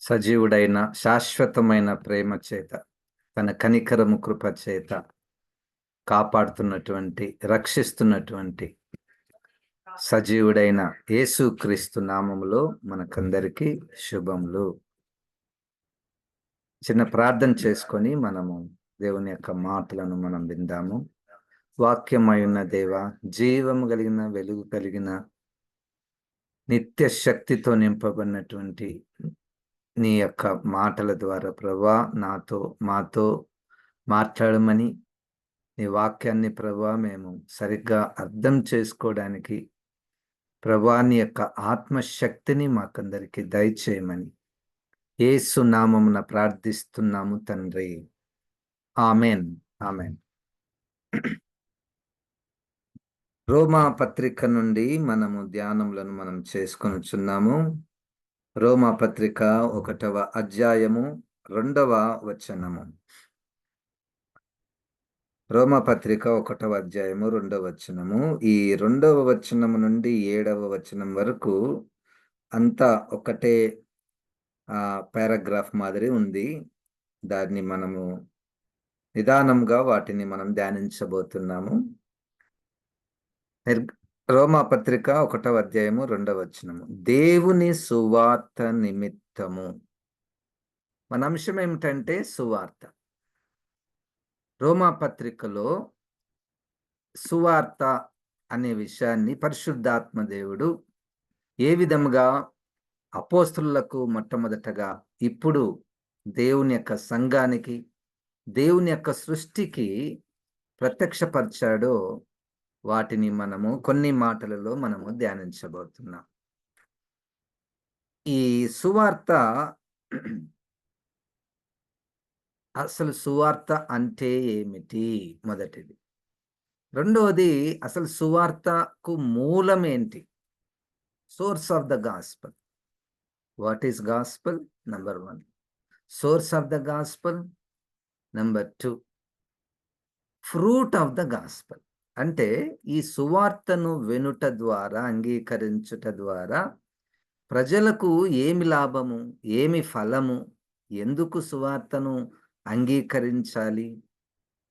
సజీవుడైన శాశ్వతమైన ప్రేమ చేత తన కనికరము కృప చేత కాపాడుతున్నటువంటి రక్షిస్తున్నటువంటి సజీవుడైన యేసుక్రీస్తు నామములో మనకందరికీ శుభములు. చిన్న ప్రార్థన చేసుకొని మనము దేవుని యొక్క మాటలను మనం విందాము. వాక్యమయున్న దేవ, జీవము కలిగిన వెలుగు కలిగిన నిత్య శక్తితో నింపబడినటువంటి నీ యొక్క మాటల ద్వారా ప్రభువా మాతో మాట్లాడమని, నీ వాక్యాన్ని ప్రభువా మేము సరిగ్గా అర్థం చేసుకోవడానికి ప్రభువా నీ యొక్క ఆత్మశక్తిని మాకందరికి దయచేయమని యేసు నామమున ప్రార్థిస్తున్నాము తండ్రి. ఆమెన్. ఆమెన్. రోమా పత్రిక నుండి మనము ధ్యానములను మనం చేసుకొనుచున్నాము. రోమా పత్రిక 1వ అధ్యాయము 2వ వచనము. రోమా పత్రిక 1వ అధ్యాయము 2వ వచనము. ఈ 2వ వచనము నుండి 7వ వచనం వరకు అంతా ఒకటే పారాగ్రాఫ్ మాదిరి ఉంది. దాన్ని మనము నిదానంగా వాటిని మనం ధ్యానించబోతున్నాము. రోమా పత్రిక 1వ అధ్యాయము 2వ వచనము. దేవుని సువార్త నిమిత్తము. మన అంశం ఏమిటంటే సువార్త. రోమా పత్రికలో సువార్త అనే విషయాన్ని పరిశుద్ధాత్మ దేవుడు ఏ విధముగా అపోస్తలులకు మొట్టమొదటగా, ఇప్పుడు దేవుని యొక్క సంఘానికి, దేవుని యొక్క సృష్టికి ప్రత్యక్షపరిచాడో వాటిని మనము కొన్ని మాటలలో మనము ధ్యానించబోతున్నాం. ఈ సువార్త, అసలు సువార్త అంటే ఏమిటి? మొదటిది. రెండవది, అసలు సువార్తకు మూలం ఏంటి? Source of the gospel. What is gospel? Number 1. Source of the gospel. Number 2, fruit of the gospel. అంటే ఈ సువార్తను వినుట ద్వారా, అంగీకరించుట ద్వారా ప్రజలకు ఏమి లాభము, ఏమి ఫలము, ఎందుకు సువార్తను అంగీకరించాలి?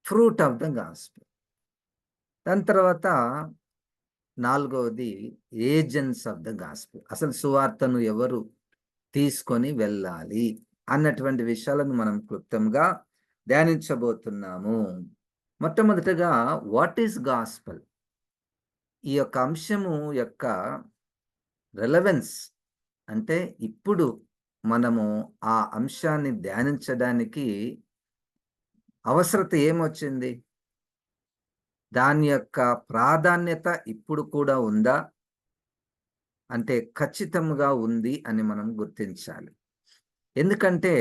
Fruit of the gospel. దాని తర్వాత 4వది, ఏజెంట్స్ ఆఫ్ ద గాస్పల్. అసలు సువార్తను ఎవరు తీసుకొని వెళ్ళాలి అన్నటువంటి విషయాలను మనం క్లుప్తంగా ధ్యానించబోతున్నాము. మొట్టమొదటగా, వాట్ ఈస్ గాస్పల్? ఈ యొక్క అంశము యొక్క రెలవెన్స్ అంటే ఇప్పుడు మనము ఆ అంశాన్ని ధ్యానించడానికి అవసరత ఏమొచ్చింది? దాని యొక్క ప్రాధాన్యత ఇప్పుడు కూడా ఉందా అంటే ఖచ్చితంగా ఉంది అని మనం గుర్తించాలి. ఎందుకంటే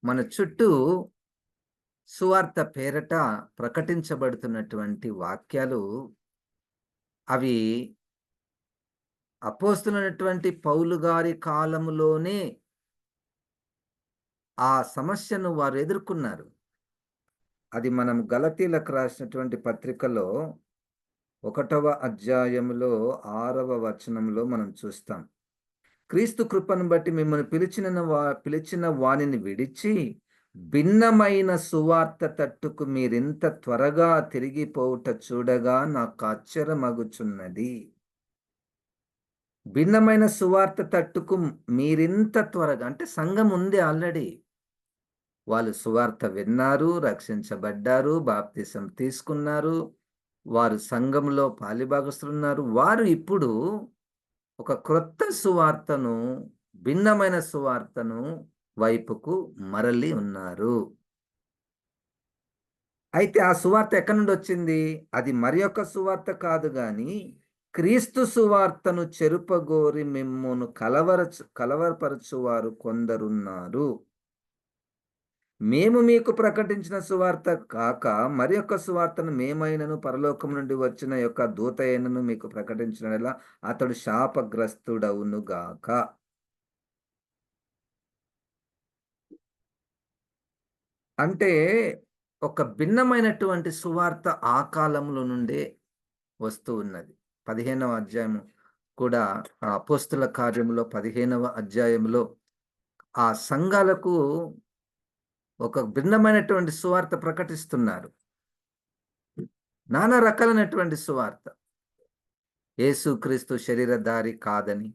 మన చుట్టూ సువార్త పేరట ప్రకటించబడుతున్నటువంటి వాక్యాలు, అవి అపోస్తలుడైనటువంటి పౌలు గారి కాలములోనే ఆ సమస్యను వారు ఎదుర్కొన్నారు. అది మనం గలతీలకు రాసినటువంటి పత్రికలో 1వ అధ్యాయములో 6వ వచనంలో మనం చూస్తాం. క్రీస్తు కృపను బట్టి మిమ్మల్ని పిలిచిన వానిని విడిచి భిన్నమైన సువార్త తట్టుకు మీరింత త్వరగా తిరిగిపోవుట చూడగా నాకు ఆశ్చర్యమగుచున్నది. భిన్నమైన సువార్త తట్టుకు మీరింత త్వరగా, అంటే సంఘం ఉంది ఆల్రెడీ. వాళ్ళు సువార్త విన్నారు, రక్షించబడ్డారు, బాప్తిసం తీసుకున్నారు, వారు సంఘంలో పాలిభాగస్తులున్నారు. వారు ఇప్పుడు ఒక క్రొత్త సువార్తను, భిన్నమైన సువార్తను వైపుకు మరలి ఉన్నారు. అయితే ఆ సువార్త ఎక్కడి నుండి వచ్చింది? అది మరి యొక్క సువార్త కాదు గాని, క్రీస్తు సువార్తను చెరుపగోరి మిమ్మును కలవరపరచువారు కొందరున్నారు. మేము మీకు ప్రకటించిన సువార్త కాక మరి యొక్క సువార్తను మేమైనను పరలోకం నుండి వచ్చిన యొక్క దూత అయినను మీకు ప్రకటించినలా అతడు శాపగ్రస్తుడవును గాక. అంటే ఒక భిన్నమైనటువంటి సువార్త ఆ కాలంలో నుండే వస్తూ ఉన్నది. 15వ అధ్యాయము కూడా అపోస్తుల కార్యములో 15వ అధ్యాయంలో ఆ సంఘాలకు ఒక భిన్నమైనటువంటి సువార్త ప్రకటిస్తున్నారు. నానా రకాలైనటువంటి సువార్త. యేసుక్రీస్తు శరీరధారి కాదని,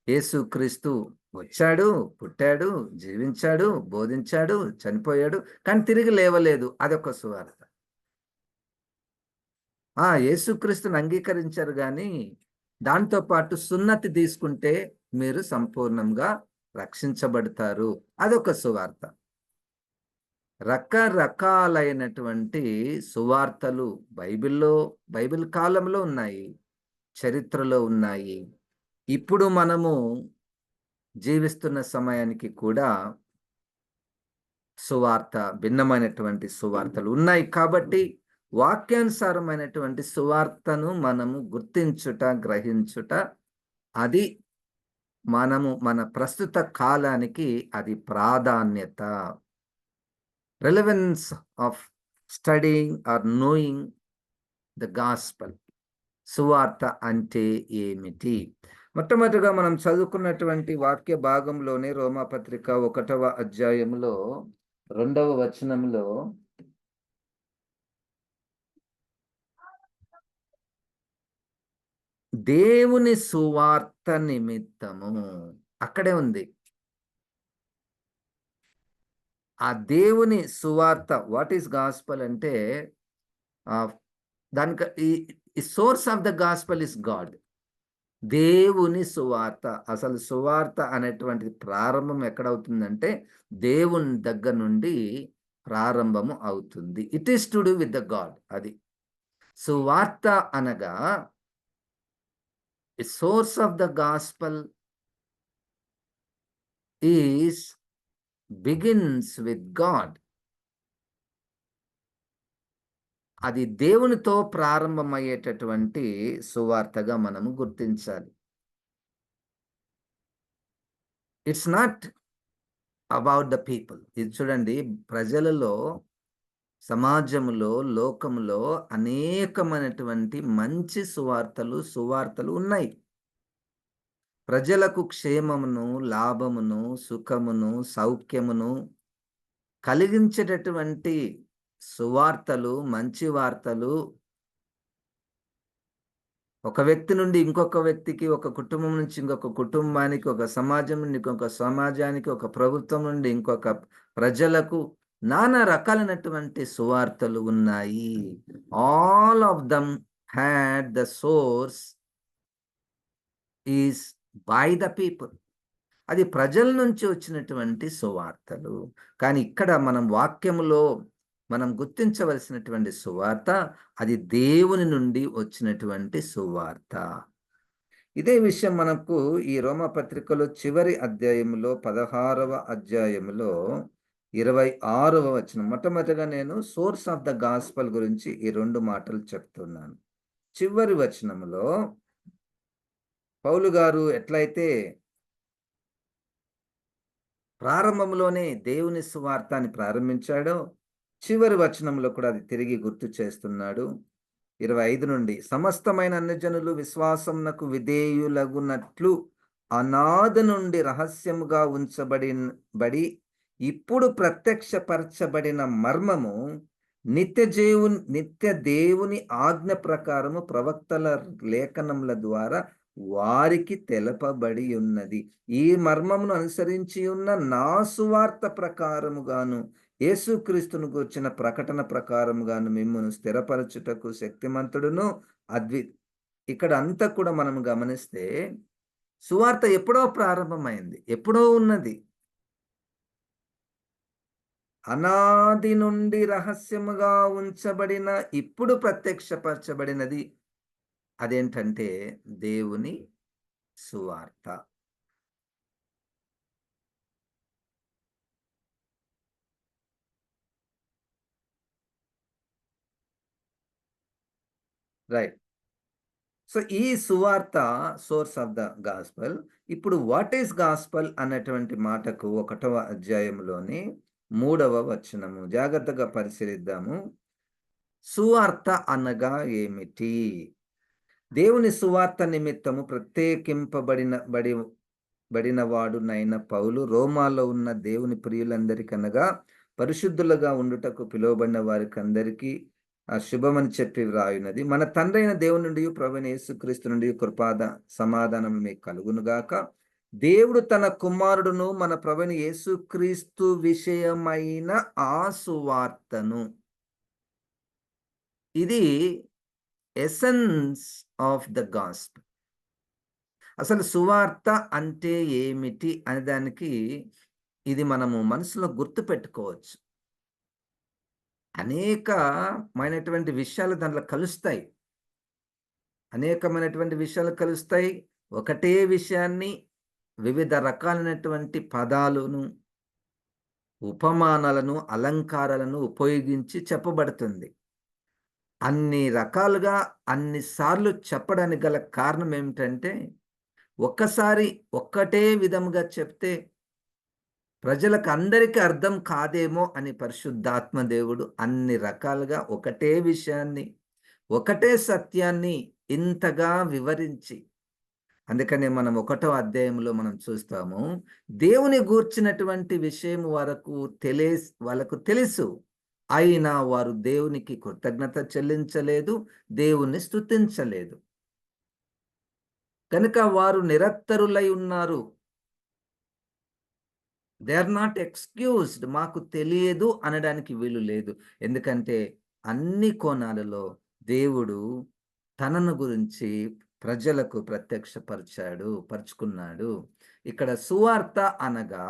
యేసుక్రీస్తు వచ్చాడు, పుట్టాడు, జీవించాడు, బోధించాడు, చనిపోయాడు, కానీ తిరిగి లేవలేదు. అదొక సువార్త. యేసుక్రీస్తుని అంగీకరించారు గాని, దాంతో పాటు సున్నతి తీసుకుంటే మీరు సంపూర్ణంగా రక్షించబడతారు. అదొక సువార్త. రకరకాలైనటువంటి సువార్తలు బైబిల్ కాలంలో ఉన్నాయి. చరిత్రలో ఉన్నాయి. ఇప్పుడు మనము జీవిస్తున్న సమయానికి కూడా భిన్నమైనటువంటి సువార్తలు ఉన్నాయి. కాబట్టి వాక్యానుసారమైనటువంటి సువార్తను మనము గుర్తించుట, గ్రహించుట, అది మన ప్రస్తుత కాలానికి అది ప్రాధాన్యత. Relevance of studying are knowing the gospel. సువార్త అంటే ఏమిటి? మొట్టమొదటిగా మనం చదువుకున్నటువంటి వాక్య భాగంలోనే రోమాపత్రిక 1వ అధ్యాయంలో 2వ వచనంలో దేవుని సువార్త నిమిత్తము అక్కడే ఉంది. ఆ దేవుని సువార్త, వాట్ ఈస్ గాస్పెల్ అంటే దానికి ఈ source of the gospel is God. దేవుని సువార్త. అసలు సువార్త అనేటువంటిది ప్రారంభం ఎక్కడవుతుందంటే దేవుని దగ్గర నుండి ప్రారంభము అవుతుంది. It is to do with the God. అది సువార్త అనగా the source of the gospel begins with God. అది దేవునితో ప్రారంభమయ్యేటటువంటి సువార్తగా మనము గుర్తించాలి. It's not about the people. ఇది చూడండి, ప్రజలలో, సమాజంలో, లోకంలో అనేకమైనటువంటి మంచి సువార్తలు ఉన్నాయి. ప్రజలకు క్షేమమును, లాభమును, సుఖమును, సౌఖ్యమును కలిగించేటటువంటి సువార్తలు, మంచి వార్తలు ఒక వ్యక్తి నుండి ఇంకొక వ్యక్తికి, ఒక కుటుంబం నుంచి ఇంకొక కుటుంబానికి, ఒక సమాజం నుండి ఇంకొక సమాజానికి, ఒక ప్రభుత్వం నుండి ఇంకొక ప్రజలకు నానా రకాలైనటువంటి సువార్తలు ఉన్నాయి. All of them had the source is by the people. అది ప్రజల నుంచి వచ్చినటువంటి సువార్తలు. కానీ ఇక్కడ మనం వాక్యములో మనం గుర్తించవలసినటువంటి సువార్త, అది దేవుని నుండి వచ్చినటువంటి సువార్త. ఇదే విషయం మనకు ఈ రోమపత్రికలో చివరి అధ్యాయంలో 16వ అధ్యాయంలో 26వ వచనం. మొట్టమొదటిగా నేను సోర్స్ ఆఫ్ ద గాస్పల్ గురించి ఈ 2 మాటలు చెప్తున్నాను. చివరి వచనంలో పౌలు గారు ఎట్లయితే ప్రారంభంలోనే దేవుని సువార్తని ప్రారంభించాడో, చివరి వచనంలో కూడా అది తిరిగి గుర్తు చేస్తున్నాడు. 25 నుండి, సమస్తమైన అన్యజనులు విశ్వాసమునకు విధేయులగునట్లు అనాది నుండి రహస్యముగా ఉంచబడి ఇప్పుడు ప్రత్యక్షపరచబడిన మర్మము నిత్య దేవుని ఆజ్ఞ ప్రకారము ప్రవక్తల లేఖనముల ద్వారా వారికి తెలపబడి ఉన్నది. ఈ మర్మమును అనుసరించి ఉన్న నా సువార్త ప్రకారముగాను, యేసుక్రీస్తును గూర్చిన ప్రకటన ప్రకారముగాను మిమ్మును స్థిరపరచుటకు శక్తిమంతుడును ఇక్కడ అంతా కూడా మనం గమనిస్తే సువార్త ఎప్పుడో ప్రారంభమైంది, ఎప్పుడో ఉన్నది. అనాది నుండి రహస్యముగా ఉంచబడిన, ఇప్పుడు ప్రత్యక్షపరచబడినది. అదేంటంటే దేవుని సువార్త. రైట్. సో ఈ సువార్త సోర్స్ ఆఫ్ ద గాస్పల్. ఇప్పుడు వాట్ ఈస్ గాస్పల్ అన్నటువంటి మాటకు 1వ అధ్యాయంలోని 3వ వచనము జాగ్రత్తగా పరిశీలిద్దాము. సువార్త అనగా ఏమిటి? దేవుని సువార్త నిమిత్తము బడినవాడునైన పౌలు రోమాలో ఉన్న దేవుని ప్రియులందరికనగా పరిశుద్ధులుగా ఉండుటకు పిలువబడిన వారికందరికీ ఆ శుభమని చెప్పి వ్రాయున్నది. మన తండ్రైన దేవుని నుండి ప్రభువైన యేసుక్రీస్తు నుండి సమాధానం మీకు కలుగునుగాక. దేవుడు తన కుమారుడును మన ప్రభువైన యేసుక్రీస్తు విషయమైన ఆ సువార్తను, ఇది ఎసెన్స్ ఆఫ్ ద గాస్పెల్. అసలు సువార్త అంటే ఏమిటి అనే దానికి ఇది మనము మనసులో గుర్తు పెట్టుకోవచ్చు. అనేకమైనటువంటి విషయాలు దాంట్లో కలుస్తాయి. అనేకమైనటువంటి విషయాలు కలుస్తాయి. ఒకటే విషయాన్ని వివిధ రకాలైనటువంటి పదాలను, ఉపమానాలను, అలంకారాలను ఉపయోగించి చెప్పబడుతుంది. అన్ని రకాలుగా అన్ని సార్లు చెప్పడానికి గల కారణం ఏమిటంటే, ఒక్కసారి ఒక్కటే విధముగా చెప్తే ప్రజలకు అందరికీ అర్థం కాదేమో అని పరిశుద్ధాత్మ దేవుడు అన్ని రకాలుగా ఒకటే విషయాన్ని, ఒకటే సత్యాన్ని ఇంతగా వివరించి, అందుకనే మనం 1వ అధ్యాయంలో మనం చూస్తాము, దేవుని గూర్చినటువంటి విషయం వాళ్ళకు తెలుసు, అయినా వారు దేవునికి కృతజ్ఞత చెల్లించలేదు, దేవుణ్ణి స్తుతించలేదు. కనుక వారు నిరత్తరులై ఉన్నారు. They are not excused. మాకు తెలియదు అనడానికి వీలు లేదు. ఎందుకంటే అన్ని కోణాలలో దేవుడు తనను గురించి ప్రజలకు పరుచుకున్నాడు. ఇక్కడ సువార్త అనగా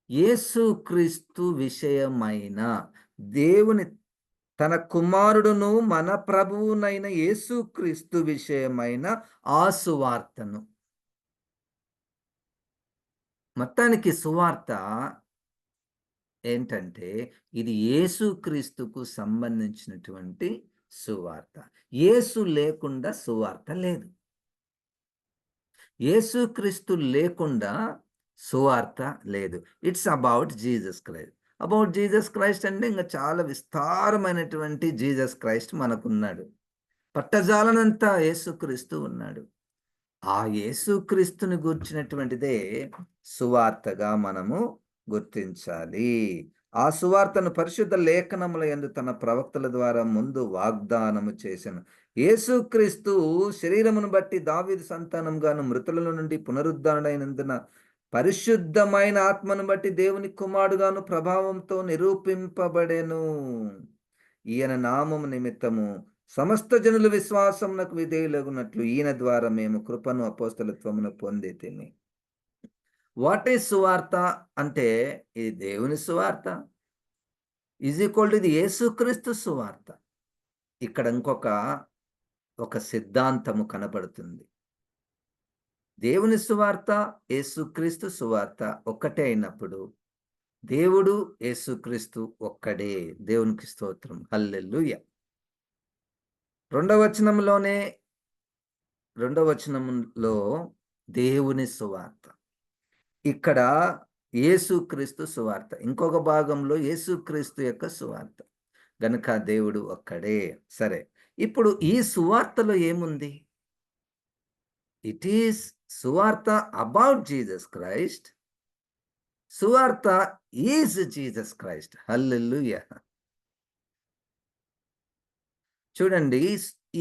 యేసుక్రీస్తు విషయమైన దేవుని తన కుమారుడును మన ప్రభువునైన యేసుక్రీస్తు విషయమైన ఆ సువార్తను. మొత్తానికి సువార్త ఏంటంటే ఇది యేసుక్రీస్తుకు సంబంధించినటువంటి సువార్త. యేసు లేకుండా సువార్త లేదు. యేసుక్రీస్తు లేకుండా సువార్త లేదు. It's about Jesus Christ. About Jesus Christ అంటే ఇంకా చాలా విస్తారమైనటువంటి జీసస్ క్రైస్ట్ మనకున్నాడు. పట్టజాలనంత యేసుక్రీస్తు ఉన్నాడు. ఆ యేసుక్రీస్తుని గూర్చినటువంటిదే సువార్తగా మనము గుర్తించాలి. ఆ సువార్తను పరిశుద్ధ లేఖనముల యందు తన ప్రవక్తల ద్వారా ముందు వాగ్దానము చేసెను. యేసుక్రీస్తు శరీరమును బట్టి దావీదు సంతానంగాను, మృతుల నుండి పునరుద్ధరణైనందున పరిశుద్ధమైన ఆత్మను బట్టి దేవుని కుమారుడుగాను ప్రభావంతో నిరూపింపబడెను. ఈయన నామము నిమిత్తము సమస్త జనుల విశ్వాసమునకు విధేయులగునట్లు ఈయన ద్వారా మేము కృపను అపోస్తలత్వమును పొందితిమి. వాట్ ఈజ్ సువార్త అంటే ఇది దేవుని సువార్త ఇది యేసుక్రీస్తు సువార్త. ఇక్కడ ఒక సిద్ధాంతము కనబడుతుంది. దేవుని సువార్త, యేసుక్రీస్తు సువార్త ఒక్కటే అయినప్పుడు దేవుడు యేసుక్రీస్తు ఒక్కడే. దేవునికి స్తోత్రం. హల్లెలూయా. రెండవ వచనంలో దేవుని సువార్త, ఇక్కడ యేసుక్రీస్తు సువార్త, ఇంకొక భాగంలో యేసుక్రీస్తు యొక్క సువార్త. గనుక దేవుడు ఒక్కడే. సరే, ఇప్పుడు ఈ సువార్తలో ఏముంది? ఇట్ ఈస్ సువార్త అబౌట్ జీసస్ క్రైస్ట్. సువార్త ఈజ్ జీసస్ క్రైస్ట్. హల్లెలూయా. చూడండి,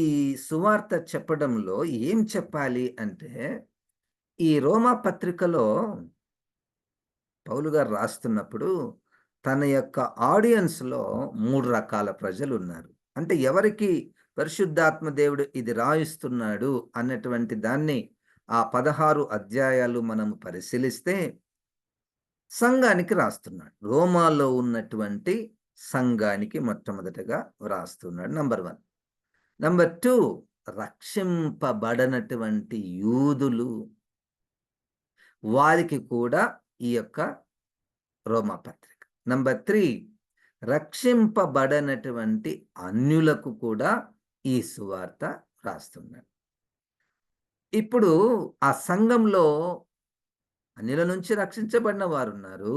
ఈ సువార్త చెప్పడంలో ఏం చెప్పాలి అంటే, ఈ రోమా పత్రికలో పౌలు గారు రాస్తున్నప్పుడు తన యొక్క ఆడియన్స్‌లో 3 రకాల ప్రజలున్నారు. అంటే ఎవరికి పరిశుద్ధాత్మ దేవుడు ఇది రాయిస్తున్నాడు అన్నటువంటి దాన్ని ఆ 16 అధ్యాయాలు మనము పరిశీలిస్తే సంఘానికి రాస్తున్నాడు. రోమాలో ఉన్నటువంటి సంఘానికి మొట్టమొదటగా వ్రాస్తున్నాడు. నంబర్ 1. నంబర్ 2, రక్షింపబడనటువంటి యూదులు, వారికి కూడా ఈ యొక్క రోమా పత్రిక. నంబర్ 3, రక్షింపబడనటువంటి అన్యులకు కూడా ఈ సువార్త రాస్తున్నాడు. ఇప్పుడు ఆ సంఘంలో అన్యుల నుంచి రక్షించబడిన వారున్నారు,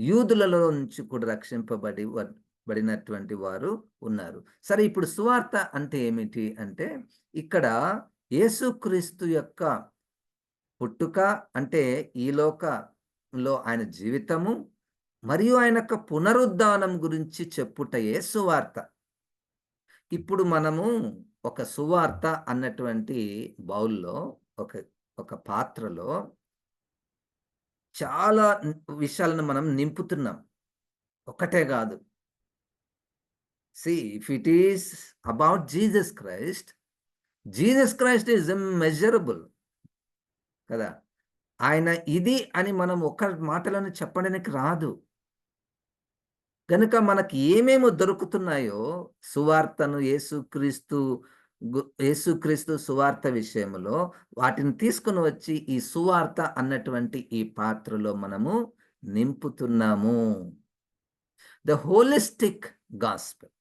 యూదులలో నుంచి కూడా రక్షింపబడి బడినటువంటి వారు ఉన్నారు. సరే, ఇప్పుడు సువార్త అంటే ఏమిటి అంటే, ఇక్కడ యేసుక్రీస్తు యొక్క పుట్టుక అంటే ఈ లోకంలో ఆయన జీవితము మరియు ఆయన యొక్క పునరుద్ధానం గురించి చెప్పుటయే సువార్త. ఇప్పుడు మనము ఒక సువార్త అన్నటువంటి బౌల్‌లో ఒక ఒక పాత్రలో చాలా విషయాలను మనం నింపుతున్నాం. ఒక్కటే గాదు. If it is about Jesus Christ is immeasurable కదా! ఆయన ఇది అని మనం ఒక్క మాటలోనే చెప్పడానికి రాదు. గనుక మనకి ఏమేమి దొరుకుతున్నాయో సువార్తను యేసుక్రీస్తు సువార్త విషయంలో వాటిని తీసుకొని వచ్చి ఈ సువార్త అన్నటువంటి ఈ పాత్రలో మనము నింపుతున్నాము. The holistic gospel.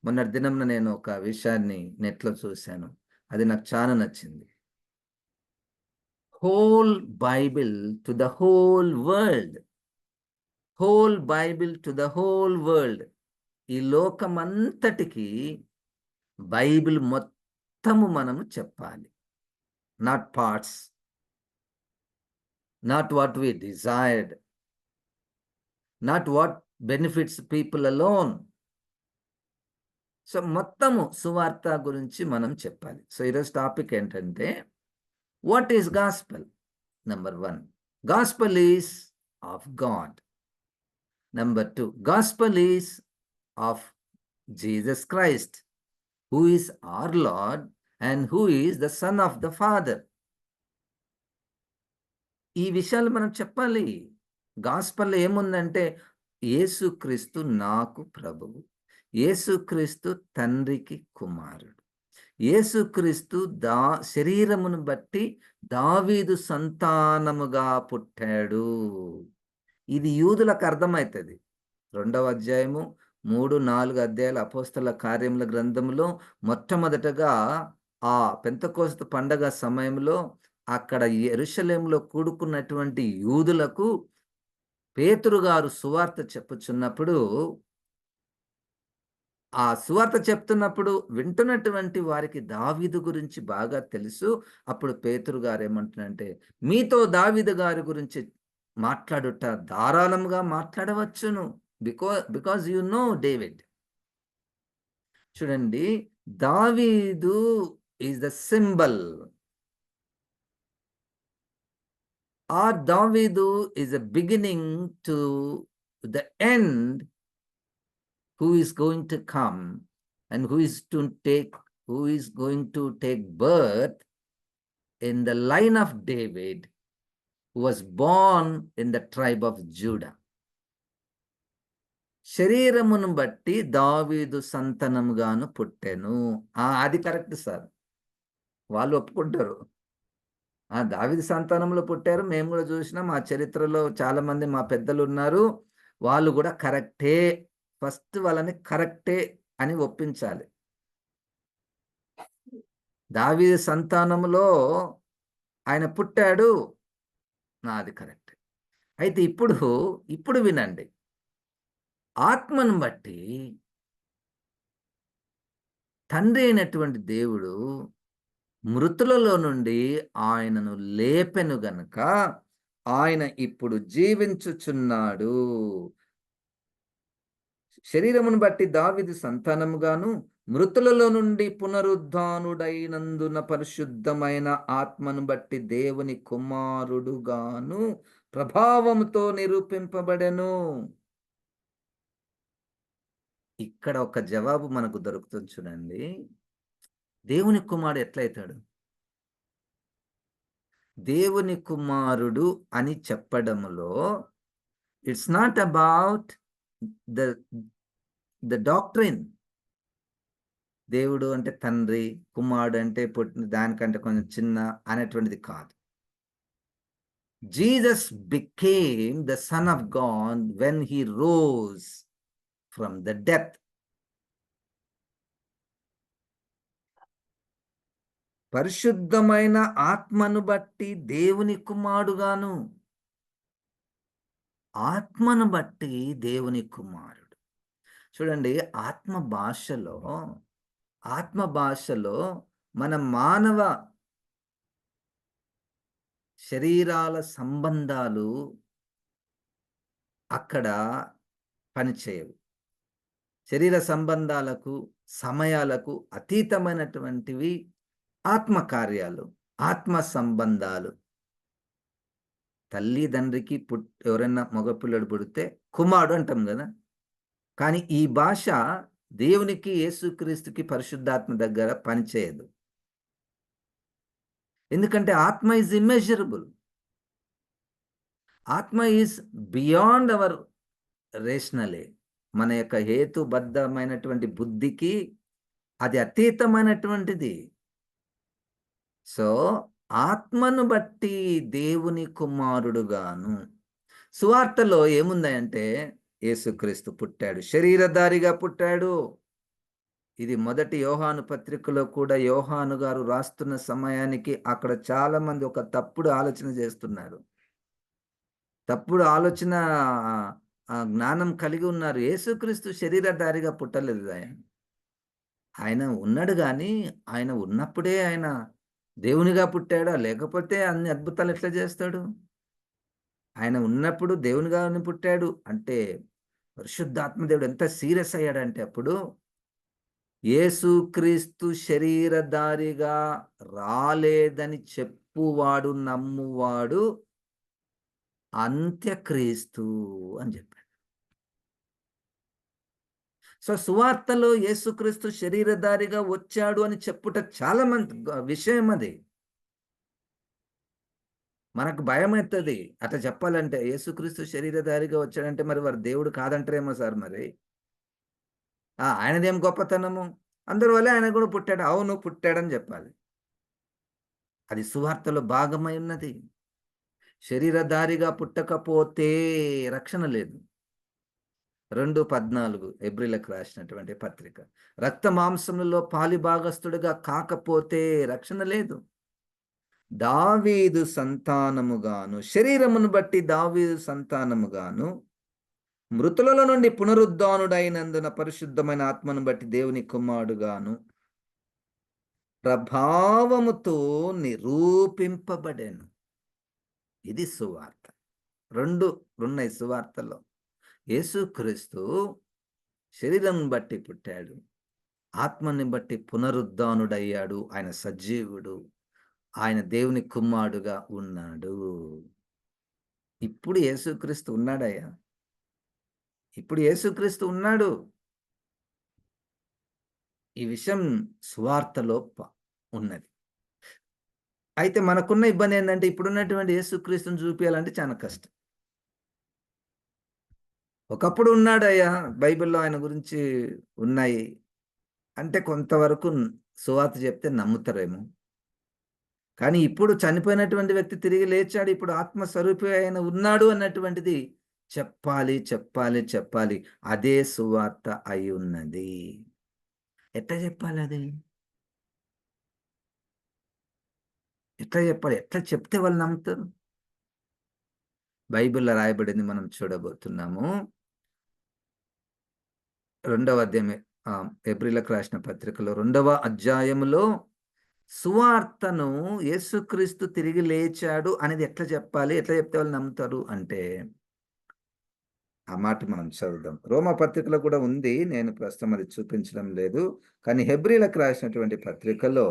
మొన్నటి దినంన నేను ఒక విషయాన్ని నెట్‌లో చూశాను. అది నాకు చాలా నచ్చింది. Whole Bible to the whole world. Whole Bible to the whole world. ఈ లోకమంతటికి బైబిల్ మొత్తము మనము చెప్పాలి. Not parts, not what we desired, not what benefits people alone. So, మొత్తము సువార్త గురించి మనం చెప్పాలి. సో, ఈరోజు టాపిక్ ఏంటంటే, what is gospel? Number 1, gospel is of God. Number 2, gospel is of Jesus Christ, who is our Lord and who is the Son of the Father. ఈ విషయాలు మనం చెప్పాలి. గాస్పెల్‌లో ఏముందంటే, యేసుక్రీస్తు నాకు ప్రభువు. యేసుక్రీస్తు తండ్రికి కుమారుడు. యేసుక్రీస్తు శరీరమును బట్టి దావీదు సంతానముగా పుట్టాడు. ఇది యూదులకు అర్థమైతది. 2వ అధ్యాయము 3, 4 అధ్యాయాల అపోస్తల కార్యముల గ్రంథంలో మొట్టమొదటగా ఆ పెంతెకోస్తు పండగ సమయంలో అక్కడ యెరూషలేములో కూడుకున్నటువంటి యూదులకు పేతురు గారు సువార్త చెప్పుచున్నప్పుడు, ఆ సువార్త చెప్తున్నప్పుడు వింటున్నటువంటి వారికి దావీదు గురించి బాగా తెలుసు. అప్పుడు పేతురు గారు ఏమంటున్నారంటే, మీతో దావీదు గారి గురించి మాట్లాడుట ధారాళముగా మాట్లాడవచ్చును. Because you know David. చూడండి, Daveedu is the symbol. Davidu is a beginning to the end, who is going to come and who is going to take birth in the line of David, who was born in the tribe of Judah. శరీరమును బట్టి దావీదు సంతానముగాను పుట్టెను. అది correct sir. వాళ్ళు ఒప్పుకుంటారు. దావీదు సంతానంలో పుట్టారు. మేము కూడా చూసినాం. మా చరిత్రలో చాలా మంది మా పెద్దలు ఉన్నారు. వాళ్ళు కూడా కరెక్టే. ఫస్ట్ వాళ్ళని కరెక్టే అని ఒప్పించాలి. దావీదు సంతానములో ఆయన పుట్టాడు. అది కరెక్ట్. అయితే ఇప్పుడు వినండి. ఆత్మను బట్టి తండ్రి అయినటువంటి దేవుడు మృతులలో నుండి ఆయనను లేపెను గనుక ఆయన ఇప్పుడు జీవించుచున్నాడు. శరీరమును బట్టి దావీదు సంతానముగాను, మృతులలో నుండి పునరుద్ధానుడైనందున పరిశుద్ధమైన ఆత్మను బట్టి దేవుని కుమారుడుగాను ప్రభావముతో నిరూపింపబడెను. ఇక్కడ ఒక జవాబు మనకు దొరుకుతుంది చూడండి. దేవుని కుమారుడు ఎట్లయితాడు? దేవుని కుమారుడు అని చెప్పడములో it's not about the doctrine. దేవుడు అంటే తండ్రి, కుమారుడు అంటే పుట్టిన దానికంటే కొంచెం చిన్న అనేటువంటిది కాదు. Jesus became the son of God when he rose from the death. పరిశుద్ధమైన ఆత్మను బట్టి దేవుని కుమారుడుగాను. ఆత్మను బట్టి దేవుని కుమారుడు. చూడండి, ఆత్మ భాషలో మన మానవ శరీరాల సంబంధాలు అక్కడ పనిచేయవు. శరీర సంబంధాలకు, సమయాలకు అతీతమైనటువంటివి ఆత్మ కార్యాలు, ఆత్మ సంబంధాలు. తల్లిదండ్రికి ఎవరైనా మగపిల్లడు పుడితే కుమారుడు అంటాం గదా! కానీ ఈ భాష దేవునికి, యేసుక్రీస్తుకి, పరిశుద్ధాత్మ దగ్గర పనిచేయదు. ఎందుకంటే ఆత్మ ఈజ్ ఇమ్మెజరబుల్. ఆత్మ ఈజ్ బియాండ్ అవర్ రేషనలే. మన యొక్క హేతుబద్ధమైనటువంటి బుద్ధికి అది అతీతమైనటువంటిది. సో, ఆత్మను బట్టి దేవుని కుమారుడుగాను. సువార్తలో ఏముందంటే యేసుక్రీస్తు పుట్టాడు. శరీరధారిగా పుట్టాడు. ఇది మొదటి యోహాను పత్రికలో కూడా యోహాను గారు రాస్తున్న సమయానికి అక్కడ చాలామంది ఒక తప్పుడు ఆలోచన చేస్తున్నారు. తప్పుడు ఆలోచన జ్ఞానం కలిగి ఉన్నారు. యేసుక్రీస్తు శరీరధారిగా పుట్టలేదు ఆయన. ఆయన ఉన్నాడు గానీ, ఆయన ఉన్నప్పుడే ఆయన దేవునిగా పుట్టాడా? లేకపోతే అన్ని అద్భుతాలు ఎట్లా చేస్తాడు? ఆయన ఉన్నప్పుడు దేవునిగానే పుట్టాడు అంటే, పరిశుద్ధాత్మ దేవుడు ఎంత సీరియస్ అయ్యాడంటే అప్పుడు, యేసుక్రీస్తు శరీరధారిగా రాలేదని చెప్పువాడు, నమ్మువాడు అంత్యక్రీస్తు అని చెప్పాడు. సో, సువార్తలో యేసుక్రీస్తు శరీరధారిగా వచ్చాడు అని చెప్పుట చాలా విషయం అది. మనకు భయమైతది. అట్లా చెప్పాలంటే యేసుక్రీస్తు శరీరధారిగా వచ్చాడంటే మరి వారు దేవుడు కాదంటారేమో సార్ మరి. ఆయనదేం గొప్పతనము? అందరి వలె ఆయన కూడా పుట్టాడు. అవును, పుట్టాడని చెప్పాలి. అది సువార్తలో భాగమై ఉన్నది. శరీరధారిగా పుట్టకపోతే రక్షణ లేదు. 2:14 హెబ్రీయులకు రాసినటువంటి పత్రిక. రక్త మాంసములలో పాలిభాగస్థుడుగా కాకపోతే రక్షణ లేదు. దావీదు సంతానముగాను, శరీరమును బట్టి దావీదు సంతానముగాను, మృతులలో నుండి పునరుద్ధానుడైనందున పరిశుద్ధమైన ఆత్మను బట్టి దేవుని కుమారుడుగాను ప్రభావముతో నిరూపింపబడెను. ఇది సువార్త. 2 ఉన్నాయి సువార్తలో. యేసుక్రీస్తు శరీరం బట్టి పుట్టాడు. ఆత్మని బట్టి పునరుద్ధానుడయ్యాడు. ఆయన సజీవుడు. ఆయన దేవుని కుమారుడుగా ఉన్నాడు. ఇప్పుడు యేసుక్రీస్తు ఉన్నాడయ్యా. ఇప్పుడు యేసుక్రీస్తు ఉన్నాడు. ఈ విషయం సువార్తలో ఉన్నది. అయితే మనకున్న ఇబ్బంది ఏంటంటే ఇప్పుడున్నటువంటి యేసుక్రీస్తుని చూపియాలంటే చాలా కష్టం. ఒకప్పుడు ఉన్నాడయ్యా, బైబిల్‌లో ఆయన గురించి ఉన్నాయి అంటే కొంతవరకు సువార్త చెప్తే నమ్ముతారేమో. కానీ ఇప్పుడు చనిపోయినటువంటి వ్యక్తి తిరిగి లేచాడు. ఇప్పుడు ఆత్మ స్వరూపి ఆయన ఉన్నాడు అన్నటువంటిది చెప్పాలి, చెప్పాలి, చెప్పాలి. అదే సువార్త అయ్యున్నది. ఎట్లా చెప్పాలది? ఎట్లా చెప్పాలి? ఎట్లా చెప్తే వాళ్ళు నమ్ముతారు? బైబిల్‌లో రాయబడింది మనం చూడబోతున్నాము. 2వ అధ్యాయమే హెబ్రీయులకు రాసిన పత్రికలో 2వ అధ్యాయములో సువార్తను యేసుక్రీస్తు తిరిగి లేచాడు అనేది ఎట్లా చెప్పాలి? ఎట్లా చెప్తే వాళ్ళు నమ్ముతారు అంటే, ఆ మాట మనం చదువుదాం. రోమా పత్రికలో కూడా ఉంది. నేను ప్రస్తుతం అది చూపించడం లేదు. కానీ హెబ్రీయులకు రాసినటువంటి పత్రికలో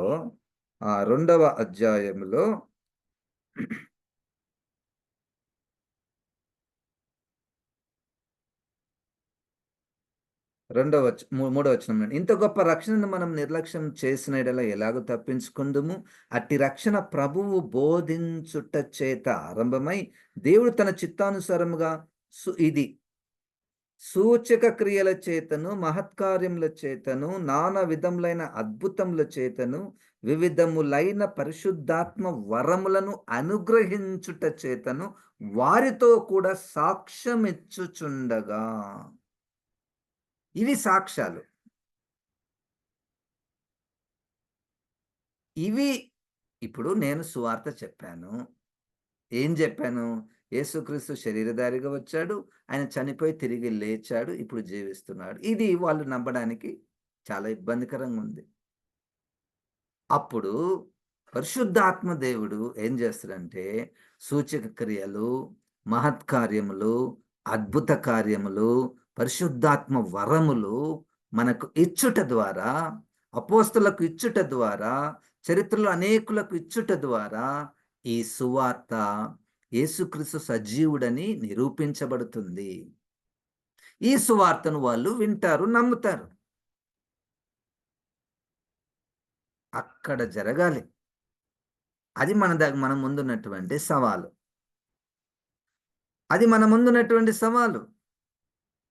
2వ అధ్యాయంలో మూడో వచనం. ఇంత గొప్ప రక్షణను మనం నిర్లక్ష్యం చేసిన యెడల ఎలాగో తప్పించుకుందుము. అట్టి రక్షణ ప్రభువు బోధించుట చేత ఆరంభమై దేవుడు తన చిత్తానుసారముగా ఇది సూచక క్రియల చేతను, మహత్కార్యముల చేతను, నానా విధములైన అద్భుతముల చేతను, వివిధములైన పరిశుద్ధాత్మ వరములను అనుగ్రహించుట చేతను వారితో కూడా సాక్ష్యమిచ్చుచుండగా. ఇవి సాక్ష్యాలు. ఇవి ఇప్పుడు నేను సువార్త చెప్పాను. ఏం చెప్పాను? యేసుక్రీస్తు శరీరధారిగా వచ్చాడు. ఆయన చనిపోయి తిరిగి లేచాడు. ఇప్పుడు జీవిస్తున్నాడు. ఇది వాళ్ళు నమ్మడానికి చాలా ఇబ్బందికరంగా ఉంది. అప్పుడు పరిశుద్ధాత్మ దేవుడు ఏం చేస్తాడంటే, సూచక క్రియలు, మహత్కార్యములు, అద్భుత కార్యములు, పరిశుద్ధాత్మ వరములు మనకు ఇచ్చుట ద్వారా, అపోస్తలకు ఇచ్చుట ద్వారా, చరిత్రలో అనేకులకు ఇచ్చుట ద్వారా ఈ సువార్త యేసుక్రీస్తు సజీవుడని నిరూపించబడుతుంది. ఈ సువార్తను వాళ్ళు వింటారు, నమ్ముతారు. అక్కడ జరగాలి. అది మన ముందున్నటువంటి సవాలు. అది మన ముందున్నటువంటి సవాలు.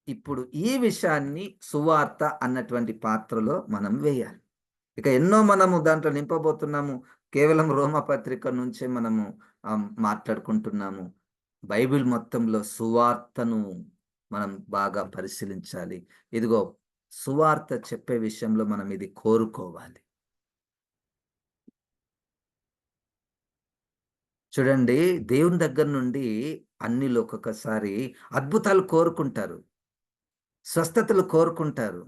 ఇప్పుడు ఈ విషయాన్ని సువార్త అన్నటువంటి పాత్రలో మనం వేయాలి. ఇక ఎన్నో మనము దాంట్లో నింపబోతున్నాము. కేవలం రోమపత్రిక నుంచే మనము మాట్లాడుకుంటున్నాము. బైబిల్ మొత్తంలో సువార్తను మనం బాగా పరిశీలించాలి. ఇదిగో సువార్త చెప్పే విషయంలో మనం ఇది కోరుకోవాలి. చూడండి, దేవుని దగ్గర నుండి అన్నిలు ఒక్కొక్కసారి అద్భుతాలు కోరుకుంటారు. స్వస్థతలు కోరుకుంటారు.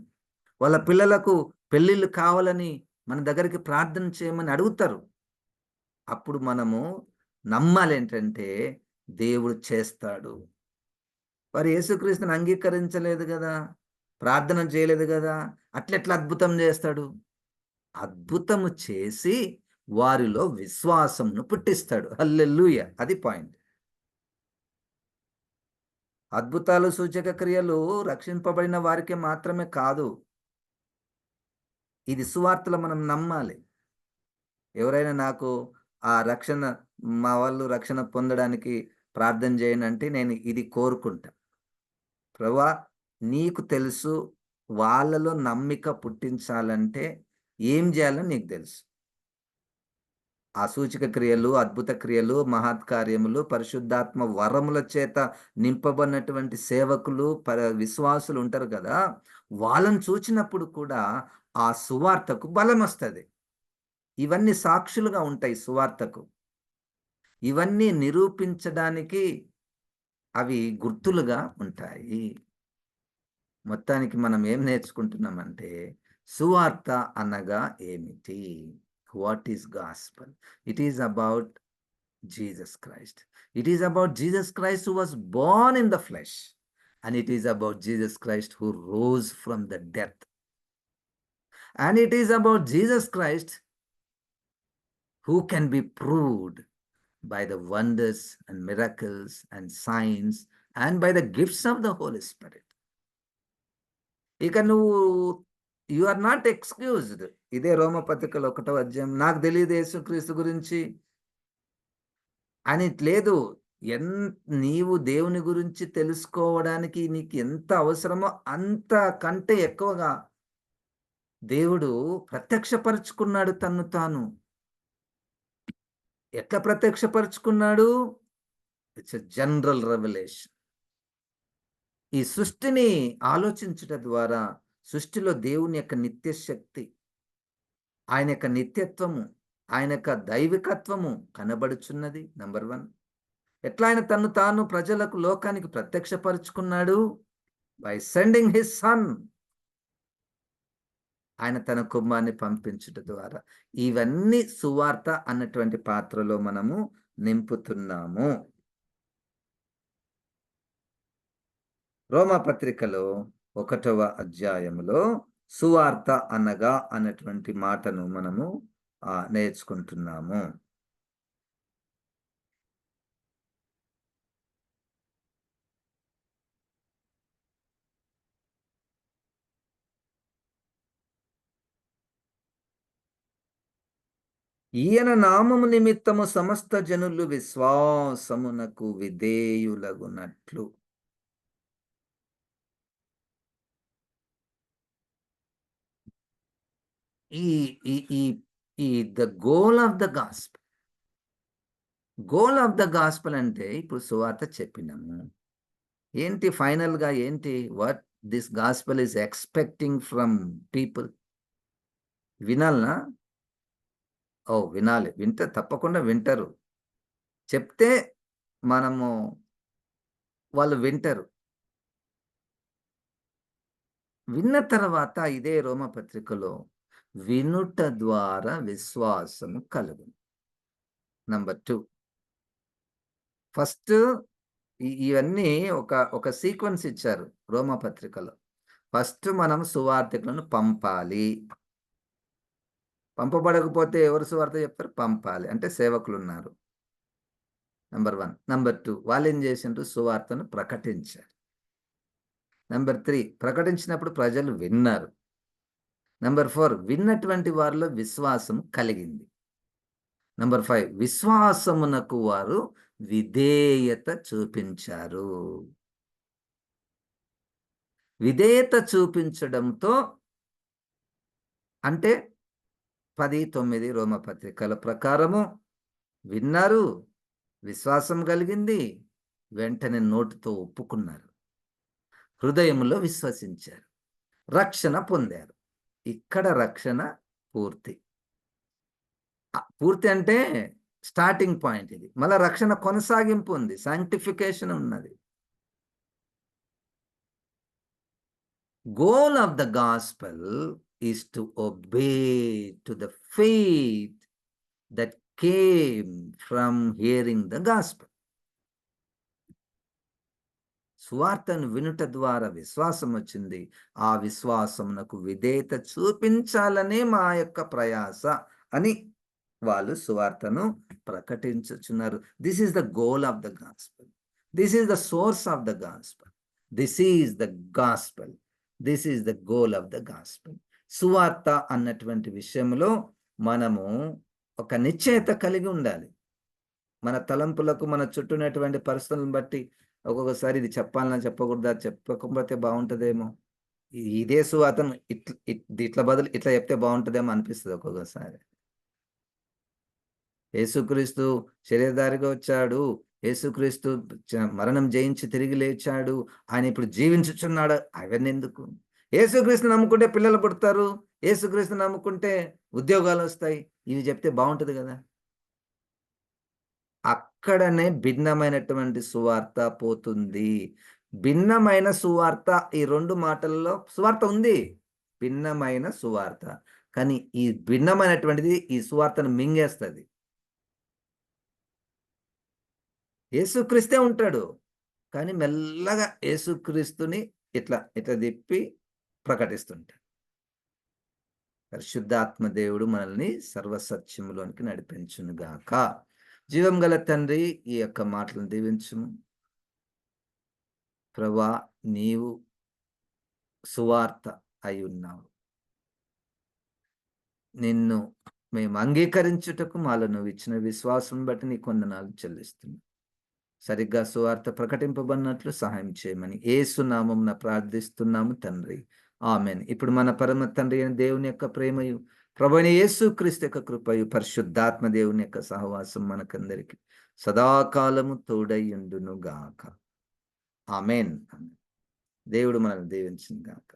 వాళ్ళ పిల్లలకు పెళ్ళిళ్ళు కావాలని మన దగ్గరికి ప్రార్థన చేయమని అడుగుతారు. అప్పుడు మనము నమ్మాలేంటంటే దేవుడు చేస్తాడు. వారు యేసుక్రీస్తుని అంగీకరించలేదు గదా! ప్రార్థన చేయలేదు గదా! అట్లెట్లా అద్భుతం చేస్తాడు? అద్భుతము చేసి వారిలో విశ్వాసమును పుట్టిస్తాడు. హల్లెలూయా! అది పాయింట్. అద్భుతాలు, సూచక క్రియలు రక్షింపబడిన వారికే మాత్రమే కాదు. ఇది సువార్తలో మనం నమ్మాలి. ఎవరైనా నాకు ఆ రక్షణ మా వాళ్ళు రక్షణ పొందడానికి ప్రార్థన చేయనంటే నేను ఇది కోరుకుంటా. ప్రభువా, నీకు తెలుసు వాళ్ళలో నమ్మిక పుట్టించాలంటే ఏం చేయాలో నీకు తెలుసు. ఆ సూచక క్రియలు, అద్భుత క్రియలు, మహత్కార్యములు, పరిశుద్ధాత్మ వరముల చేత నింపబడినటువంటి సేవకులు, విశ్వాసులు ఉంటారు కదా! వాళ్ళని చూచినప్పుడు కూడా ఆ సువార్తకు బలమొస్తది. ఇవన్నీ సాక్షులుగా ఉంటాయి సువార్తకు. ఇవన్నీ నిరూపించడానికి అవి గుర్తులుగా ఉంటాయి. మొత్తానికి మనం ఏం నేర్చుకుంటున్నామంటే, సువార్త అనగా ఏమిటి? What is gospel? It is about Jesus Christ. It is about Jesus Christ who was born in the flesh. And it is about Jesus Christ who rose from the death. And it is about Jesus Christ who can be proved by the wonders and miracles and signs and by the gifts of the Holy Spirit. ఇక నువ్వు you are not excused. ఇదే రోమపత్రికలో 1వ అధ్యాయం, నాకు తెలియదు యేసుక్రీస్తు గురించి అని లేదు. నీవు దేవుని గురించి తెలుసుకోవడానికి నీకు ఎంత అవసరమో అంతకంటే ఎక్కువగా దేవుడు ప్రత్యక్షపరుచుకున్నాడు తన్ను తాను. ఎట్లా ప్రత్యక్షపరుచుకున్నాడు? It's a general revelation. ఈ సృష్టిని ఆలోచించుట ద్వారా సృష్టిలో దేవుని యొక్క నిత్య శక్తి, ఆయన యొక్క నిత్యత్వము, ఆయన యొక్క దైవికత్వము కనబడుచున్నది. నంబర్ 1. ఎట్లా ఆయన తన్ను తాను ప్రజలకు, లోకానికి ప్రత్యక్షపరుచుకున్నాడు? By sending his son. ఆయన తన కుమారుని పంపించుట ద్వారా. ఇవన్నీ సువార్త అన్నటువంటి పాత్రలో మనము నింపుతున్నాము. రోమాపత్రికలో 1వ అధ్యాయములో సువార్త అనగా అన్నటువంటి మాటను మనము నేర్చుకుంటున్నాము. ఈయన నామము నిమిత్తము సమస్త జనులు విశ్వాసమునకు విధేయులగునట్లు. ఈ ఈ ఈ ఈ the goal of the gospel. Goal of the gospel అంటే ఇప్పుడు సువార్త చెప్పినాము. ఏంటి ఫైనల్‌గా ఏంటి? What this gospel is expecting from people. వినాలనా? ఓహ్! వినాలి. వింటే తప్పకుండా వింటారు. చెప్తే మనము వాళ్ళు వింటారు. విన్న తర్వాత ఇదే రోమపత్రికలో వినుట ద్వారా విశ్వాసము కలుగును. నంబర్ 2 ఫస్ట్ ఇవన్నీ ఒక సీక్వెన్స్ ఇచ్చారు రోమపత్రికలో. ఫస్ట్ మనం సువార్తికులను పంపాలి. పంపబడకపోతే ఎవరు సువార్త చెప్తారు? పంపాలి. అంటే సేవకులున్నారు. నంబర్ 1. నంబర్ 2 వాళ్ళేం చేసిండ్రు? సువార్తను ప్రకటించారు. నంబర్ 3 ప్రకటించినప్పుడు ప్రజలు విన్నారు. నంబర్ 4 విన్నటువంటి వారిలో విశ్వాసం కలిగింది. నంబర్ 5 విశ్వాసమునకు వారు విధేయత చూపించారు. విధేయత చూపించడంతో అంటే 10:9 రోమపత్రికల ప్రకారము విన్నారు, విశ్వాసం కలిగింది, వెంటనే నోటితో ఒప్పుకున్నారు, హృదయంలో విశ్వసించారు, రక్షణ పొందారు. ఇక్కడ రక్షణ పూర్తి. పూర్తి అంటే స్టార్టింగ్ పాయింట్ ఇది. మళ్ళా రక్షణ కొనసాగింపు ఉంది, సాంక్టిఫికేషన్ ఉన్నది. Goal of the gospel is to obey to the faith that came from hearing the gospel. సువార్తను వినుట ద్వారా విశ్వాసం వచ్చింది. ఆ విశ్వాసమునకు విధేయత చూపించాలనే మా యొక్క ప్రయాస అని వాళ్ళు సువార్తను ప్రకటించుచున్నారు. This is the goal of the gospel. This is the source of the gospel. This is the gospel. This is the goal of the gospel. సువార్త అన్నటువంటి విషయంలో మనము ఒక నిశ్చయత కలిగి ఉండాలి. మన తలంపులకు, మన చుట్టూనటువంటి పరిస్థితులను బట్టి ఒక్కొక్కసారి ఇది చెప్పాలన్నా చెప్పకూడదా, చెప్పకపోతే బాగుంటుందేమో, ఇదే సువార్తను ఇట్లా బదులు ఇట్లా చెప్తే బాగుంటుందేమో అనిపిస్తుంది ఒక్కొక్కసారి. యేసుక్రీస్తు శరీరధారిగా వచ్చాడు, యేసుక్రీస్తు మరణం జయించి తిరిగి లేచాడు, ఆయన ఇప్పుడు జీవించుచున్నాడు, అవన్నీ ఎందుకు? యేసుక్రీస్తు నమ్ముకుంటే పిల్లలు పుడతారు, యేసుక్రీస్తు నమ్ముకుంటే ఉద్యోగాలు వస్తాయి, ఇవి చెప్తే బాగుంటుంది కదా. అక్కడనే భిన్నమైనటువంటి సువార్త పోతుంది. భిన్నమైన సువార్త, ఈ 2 మాటల్లో సువార్త ఉంది, భిన్నమైన సువార్త. కానీ ఈ భిన్నమైనటువంటిది ఈ సువార్తను మింగేస్తుంది. యేసుక్రీస్తే ఉంటాడు, కానీ మెల్లగా యేసుక్రీస్తుని ఇట్లా ఇట్లా తిప్పి ప్రకటిస్తుంటాడు. పరిశుద్ధాత్మ దేవుడు మనల్ని సర్వసత్యములోనికి నడిపించునుగాక. జీవం గల తండ్రి, ఈ యొక్క మాటలను దీవించుము ప్రభువా. నీవు సువార్త అయి ఉన్నావు. నిన్ను మేము అంగీకరించుటకు మాలో నువ్వు ఇచ్చిన విశ్వాసం బట్టి నీ వందనాలు చెల్లిస్తున్నాం. సరిగ్గా సువార్త ప్రకటింపబడినట్లు సహాయం చేయమని యేసు నామమున ప్రార్థిస్తున్నాము తండ్రి, ఆమేన్. ఇప్పుడు మన పరమ తండ్రి అయిన దేవుని యొక్క ప్రేమయు, ప్రభువైన యేసుక్రీస్తు యొక్క కృపయు, పరిశుద్ధాత్మ దేవుని యొక్క సహవాసం మనకందరికి సదాకాలము తోడైయుండును గాక. ఆమేన్. దేవుడు మనల్ని దీవించును గాక.